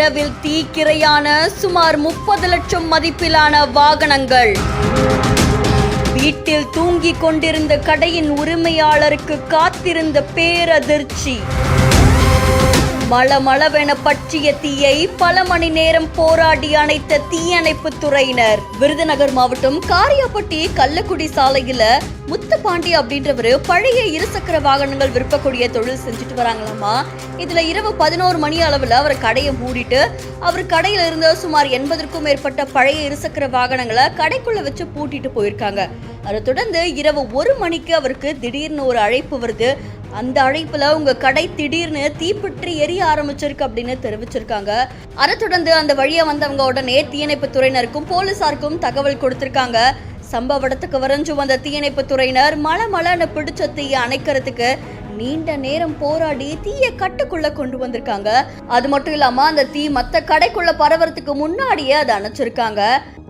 இரவில் தீக்கிரையான சுமார் 30 லட்சம் மதிப்பிலான வாகனங்கள். வீட்டில் தூங்கிக் கொண்டிருந்த கடையின் உரிமையாளருக்கு காத்திருந்த பேரதிர்ச்சி. மளமளவென பற்றிய தீயை பல மணி நேரம் போராடி அணைத்த தீயணைப்பு துறையினர். விருதுநகர் மாவட்டம் காரியாபட்டி கள்ளக்குடி சாலையில முத்துப்பாண்டி அப்படின்றவரு பழைய இருசக்கர வாகனங்கள் விற்பக்கூடிய தொழில் செஞ்சுட்டு வராங்களாமா. இதுல இரவு 11 மணி அளவுல அவர் கடையை மூடிட்டு அவர் கடையில இருந்த சுமார் 80க்கும் மேற்பட்ட பழைய இருசக்கர வாகனங்களை கடைக்குள்ள வச்சு பூட்டிட்டு போயிருக்காங்க. அதை தொடர்ந்து இரவு 1 மணிக்கு அவருக்கு திடீர்னு ஒரு அழைப்பு வருது. அந்த அழைப்புல உங்க கடை திடீர்னு தீப்பற்றி எரிய ஆரம்பிச்சிருக்கு அப்படின்னு தெரிவிச்சிருக்காங்க. அதை தொடர்ந்து அந்த வழியா வந்தவங்க உடனே தீயணைப்பு துறையினருக்கும் போலீசாருக்கும் தகவல் கொடுத்திருக்காங்க. சம்பவ இடத்துக்கு விரைஞ்சு வந்த தீயணைப்பு துறையினர் மளமளன்னு பிடிச்ச தீயை அணைக்கிறதுக்கு நீண்ட நேரம் போராடி தீயை கட்டுக்குள்ள கொண்டு வந்திருக்காங்க. அது மட்டும் இல்லாம அந்த தீ மத்த கடைக்குள்ள பரவறதுக்கு முன்னாடியே அதை அணைச்சிருக்காங்க.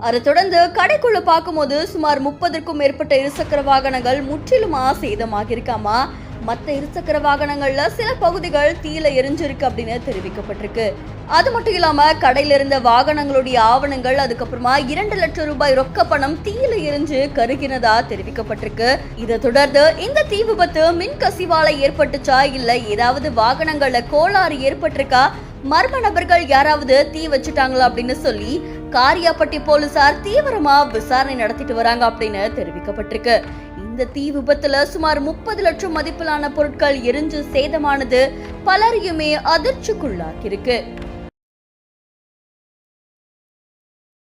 அதை தொடர்ந்து கடைக்குள்ள பார்க்கும்போது சுமார் 30க்கும் மேற்பட்ட இருசக்கர வாகனங்கள் முற்றிலுமா சேதமாகிருக்காமா. மற்ற இருசக்கர வாகனங்கள்ல சில பகுதிகள் தீயில எரிஞ்சிருக்கு அப்படின்னு தெரிவிக்கப்பட்டிருக்கு. அது மட்டும் இல்லாம கடையில இருந்த வாகனங்களுடைய ஆவணங்கள், அதுக்கப்புறமா 2 லட்சம் ரூபாய் ரொக்க பணம் தீயில எரிஞ்சு கருகினதா தெரிவிக்கப்பட்டிருக்கு. இதை தொடர்ந்து இந்த தீ விபத்து மின் கசிவால ஏற்பட்டுச்சா இல்ல ஏதாவது வாகனங்கள்ல கோளாறு ஏற்பட்டிருக்கா, மர்ம நபர்கள் யாராவது தீ வச்சுட்டாங்களா அப்படின்னு சொல்லி காரியாபட்டி போலீசார் தீவிரமா விசாரணை நடத்திட்டு வராங்க அப்படின்னு தெரிவிக்கப்பட்டிருக்கு. இந்த தீ விபத்துல சுமார் 30 லட்சம் மதிப்பிலான பொருட்கள் எரிஞ்சு சேதமானது பலரையுமே அதிர்ச்சிக்குள்ளாக்கியிருக்கு.